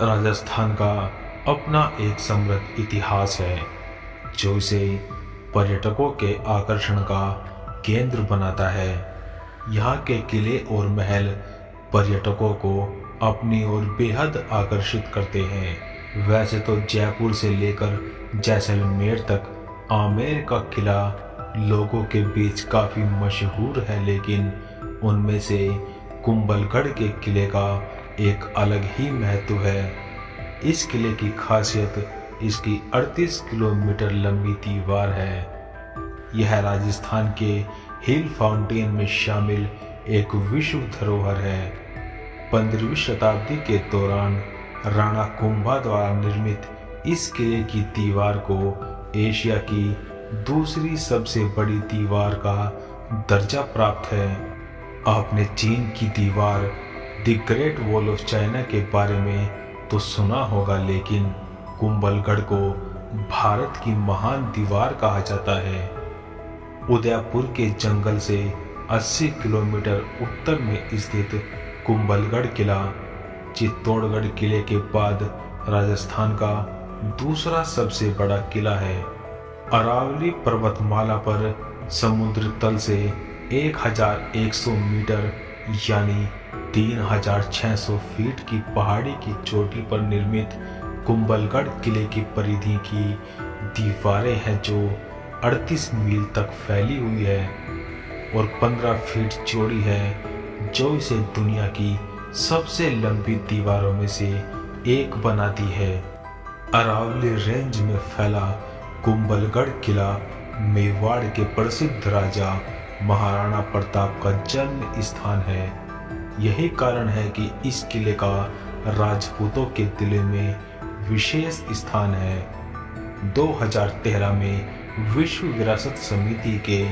राजस्थान का अपना एक समृद्ध इतिहास है जो इसे पर्यटकों के आकर्षण का केंद्र बनाता है। यहाँ के किले और महल पर्यटकों को अपनी ओर बेहद आकर्षित करते हैं। वैसे तो जयपुर से लेकर जैसलमेर तक आमेर का किला लोगों के बीच काफ़ी मशहूर है, लेकिन उनमें से कुंभलगढ़ के किले का एक अलग ही महत्व है। इस किले की खासियत इसकी 38 किलोमीटर लंबी दीवार है। यह राजस्थान के हिल फाउंटेन में शामिल एक विश्व धरोहर है। 15वीं शताब्दी के दौरान राणा कुंभा द्वारा निर्मित इस किले की दीवार को एशिया की दूसरी सबसे बड़ी दीवार का दर्जा प्राप्त है। आपने चीन की दीवार the great wall of China के बारे में तो सुना होगा, लेकिन कुंभलगढ़ को भारत की महान दीवार कहा जाता है। उदयपुर के जंगल से 80 किलोमीटर उत्तर में स्थित कुंभलगढ़ किला चित्तौड़गढ़ किले के बाद राजस्थान का दूसरा सबसे बड़ा किला है। अरावली पर्वतमाला पर समुद्र तल से 1100 मीटर यानी 3600 फीट की पहाड़ी की चोटी पर निर्मित कुंभलगढ़ किले की परिधि की दीवारें हैं जो 38 मील तक फैली हुई है और 15 फीट चौड़ी है, जो इसे दुनिया की सबसे लंबी दीवारों में से एक बनाती है। अरावली रेंज में फैला कुंभलगढ़ किला मेवाड़ के प्रसिद्ध राजा महाराणा प्रताप का जन्म स्थान है। यही कारण है कि इस किले का राजपूतों के दिल में विशेष स्थान है। 2013 में विश्व विरासत समिति के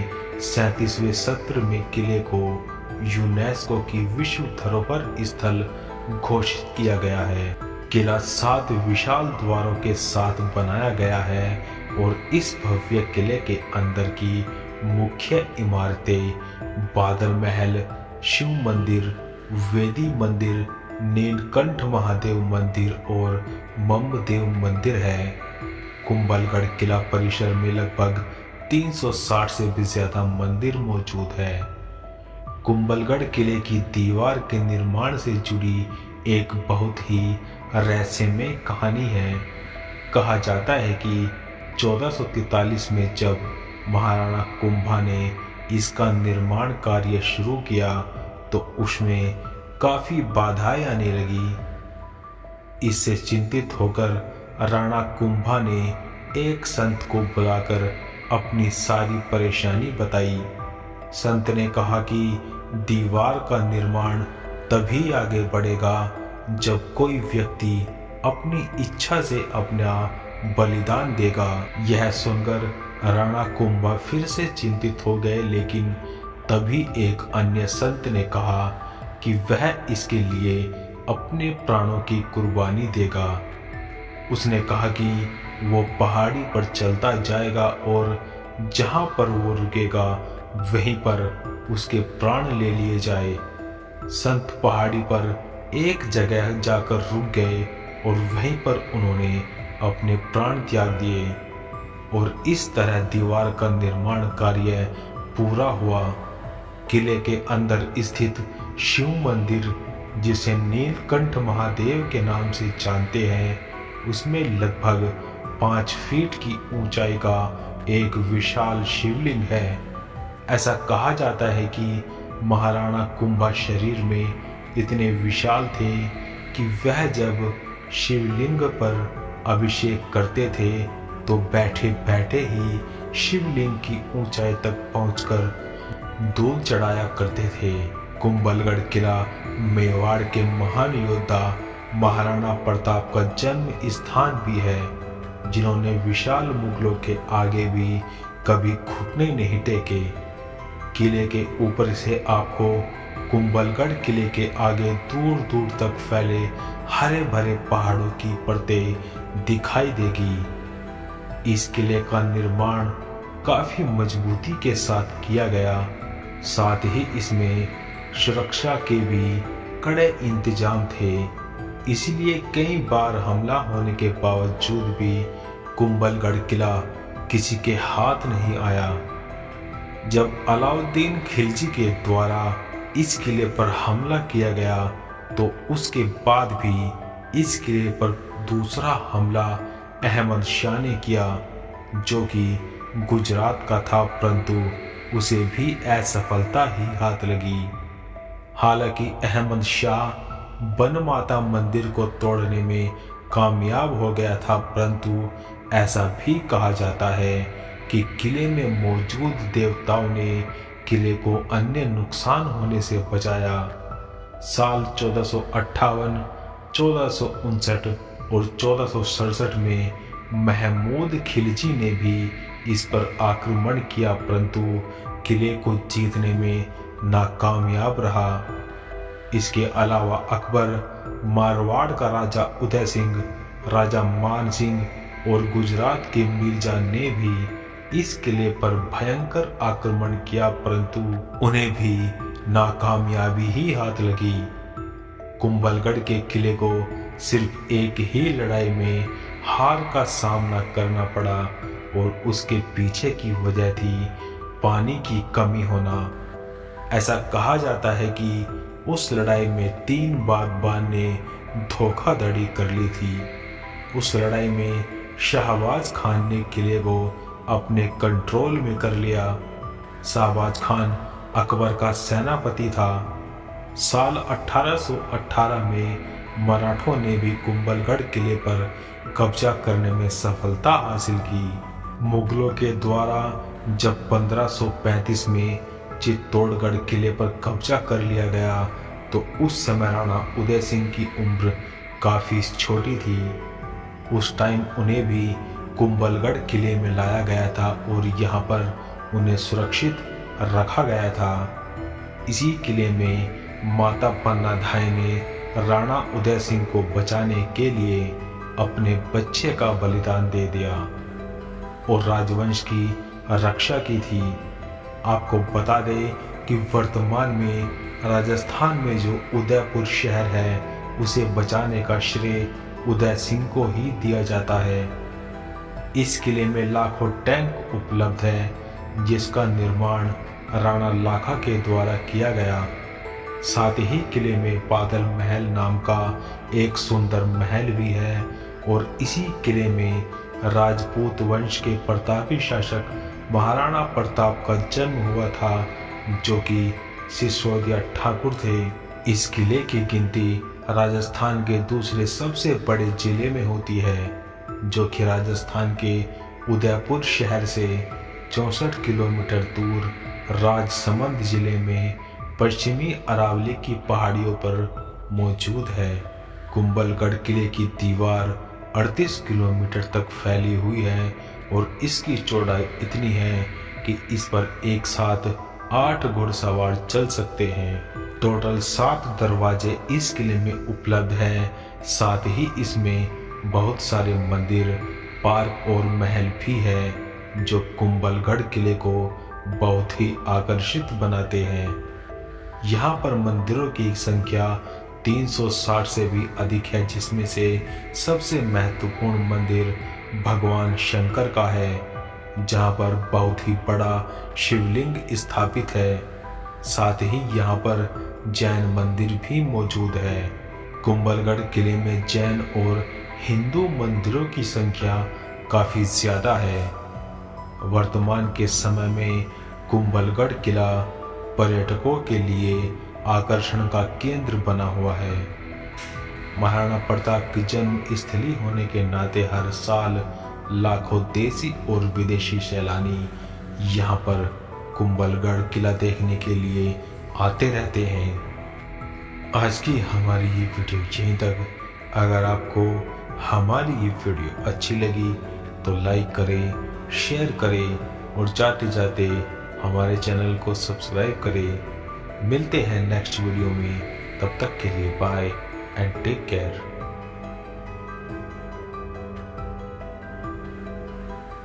37वें सत्र में किले को यूनेस्को की विश्व धरोहर स्थल घोषित किया गया है। किला 7 विशाल द्वारों के साथ बनाया गया है और इस भव्य किले के अंदर की मुख्य इमारतें बादल महल, शिव मंदिर, वेदी मंदिर, नीलकंठ महादेव मंदिर और मम्मदेव मंदिर है। कुंभलगढ़ किला परिसर में लगभग 360 से भी ज्यादा मंदिर मौजूद है। कुंभलगढ़ किले की दीवार के निर्माण से जुड़ी एक बहुत ही रहस्यमय कहानी है। कहा जाता है कि 1443 में जब महाराणा कुंभा ने इसका निर्माण कार्य शुरू किया तो उसमें काफी बाधाएं आने लगी। इससे चिंतित होकर राणा कुंभा ने एक संत को बुलाकर अपनी सारी परेशानी बताई। संत ने कहा कि दीवार का निर्माण तभी आगे बढ़ेगा जब कोई व्यक्ति अपनी इच्छा से अपना बलिदान देगा। यह सुनकर राणा कुंभा फिर से चिंतित हो गए, लेकिन तभी एक अन्य संत ने कहा कि वह इसके लिए अपने प्राणों की कुर्बानी देगा। उसने कहा कि वो पहाड़ी पर चलता जाएगा और जहां पर वो रुकेगा वहीं पर उसके प्राण ले लिए जाए। संत पहाड़ी पर एक जगह जाकर रुक गए और वहीं पर उन्होंने अपने प्राण त्याग दिए और इस तरह दीवार का निर्माण कार्य पूरा हुआ। किले के अंदर स्थित शिव मंदिर, जिसे नीलकंठ महादेव के नाम से जानते हैं, उसमें लगभग 5 फीट की ऊंचाई का एक विशाल शिवलिंग है। ऐसा कहा जाता है कि महाराणा कुंभा शरीर में इतने विशाल थे कि वह जब शिवलिंग पर अभिषेक करते थे तो बैठे बैठे ही शिवलिंग की ऊंचाई तक पहुंचकर दूध चढ़ाया करते थे। कुंभलगढ़ किला मेवाड़ के महान योद्धा महाराणा प्रताप का जन्म स्थान भी है, जिन्होंने विशाल मुगलों के आगे भी कभी घुटने नहीं टेके। किले के ऊपर से आपको कुंभलगढ़ किले के आगे दूर दूर तक फैले हरे भरे पहाड़ों की परतें दिखाई देगी। इस किले का निर्माण काफी मजबूती के साथ किया गया, साथ ही इसमें सुरक्षा के भी कड़े इंतजाम थे। इसलिए कई बार हमला होने के बावजूद भी कुंभलगढ़ किला किसी के हाथ नहीं आया। जब अलाउद्दीन खिलजी के द्वारा इस किले पर हमला किया गया तो उसके बाद भी इस किले पर दूसरा हमला अहमद शाह ने किया, जो कि गुजरात का था, परंतु उसे भी असफलता ही हाथ लगी। हालांकि अहमद शाह बनमाता मंदिर को तोड़ने में कामयाब हो गया था, परंतु ऐसा भी कहा जाता है कि किले में मौजूद देवताओं ने किले को अन्य नुकसान होने से बचाया। साल 1458, 1459 और 1467 में महमूद खिलजी ने भी इस पर आक्रमण किया, परंतु किले को जीतने में नाकामयाब रहा। इसके अलावा अकबर, मारवाड़ का राजा उदय सिंह, राजा मान सिंह और गुजरात के मिर्जा ने भी इस किले पर भयंकर आक्रमण किया, परंतु उन्हें भी नाकामयाबी ही हाथ लगी। कुंभलगढ़ के किले को सिर्फ एक ही लड़ाई में हार का सामना करना पड़ा और उसके पीछे की वजह थी पानी की कमी होना। ऐसा कहा जाता है कि उस लड़ाई में 3 बागबान ने धोखाधड़ी कर ली थी। उस लड़ाई में शाहबाज खान ने किले को अपने कंट्रोल में कर लिया। शाहबाज खान अकबर का सेनापति था। साल 1818 में मराठों ने भी कुंभलगढ़ किले पर कब्जा करने में सफलता हासिल की। मुगलों के द्वारा जब 1535 में चित्तौड़गढ़ किले पर कब्जा कर लिया गया तो उस समय राणा उदय सिंह की उम्र काफ़ी छोटी थी। उस टाइम उन्हें भी कुंभलगढ़ किले में लाया गया था और यहाँ पर उन्हें सुरक्षित रखा गया था। इसी किले में माता पन्नाधाय ने राणा उदय सिंह को बचाने के लिए अपने बच्चे का बलिदान दे दिया और राजवंश की रक्षा की थी। आपको बता दें कि वर्तमान में राजस्थान में जो उदयपुर शहर है उसे बचाने का श्रेय उदय सिंह को ही दिया जाता है। इस किले में लाखों टैंक उपलब्ध है जिसका निर्माण राणा लाखा के द्वारा किया गया। साथ ही किले में बादल महल नाम का एक सुंदर महल भी है और इसी किले में राजपूत वंश के प्रतापी शासक महाराणा प्रताप का जन्म हुआ था, जो कि सिसोदिया ठाकुर थे। इस किले की गिनती राजस्थान के दूसरे सबसे बड़े जिले में होती है, जो कि राजस्थान के उदयपुर शहर से 64 किलोमीटर दूर राजसमंद जिले में पश्चिमी अरावली की पहाड़ियों पर मौजूद है। कुंभलगढ़ किले की दीवार 38 किलोमीटर तक फैली हुई है और इसकी चौड़ाई इतनी है कि इस पर एक साथ 8 घुड़सवार चल सकते हैं। टोटल 7 दरवाजे इस किले में उपलब्ध हैं। साथ ही इसमें बहुत सारे मंदिर, पार्क और महल भी है, जो कुंभलगढ़ किले को बहुत ही आकर्षित बनाते हैं। यहाँ पर मंदिरों की संख्या 360 से भी अधिक है, जिसमें से सबसे महत्वपूर्ण मंदिर भगवान शंकर का है, जहाँ पर बहुत ही बड़ा शिवलिंग स्थापित है। साथ ही यहाँ पर जैन मंदिर भी मौजूद है। कुंभलगढ़ किले में जैन और हिंदू मंदिरों की संख्या काफ़ी ज़्यादा है। वर्तमान के समय में कुंभलगढ़ किला पर्यटकों के लिए आकर्षण का केंद्र बना हुआ है। महाराणा प्रताप की जन्म स्थली होने के नाते हर साल लाखों देसी और विदेशी सैलानी यहाँ पर कुंभलगढ़ किला देखने के लिए आते रहते हैं। आज की हमारी ये वीडियो यहीं तक। अगर आपको हमारी ये वीडियो अच्छी लगी तो लाइक करें, शेयर करें और जाते जाते हमारे चैनल को सब्सक्राइब करें। मिलते हैं नेक्स्ट वीडियो में, तब तक के लिए बाय एंड टेक केयर।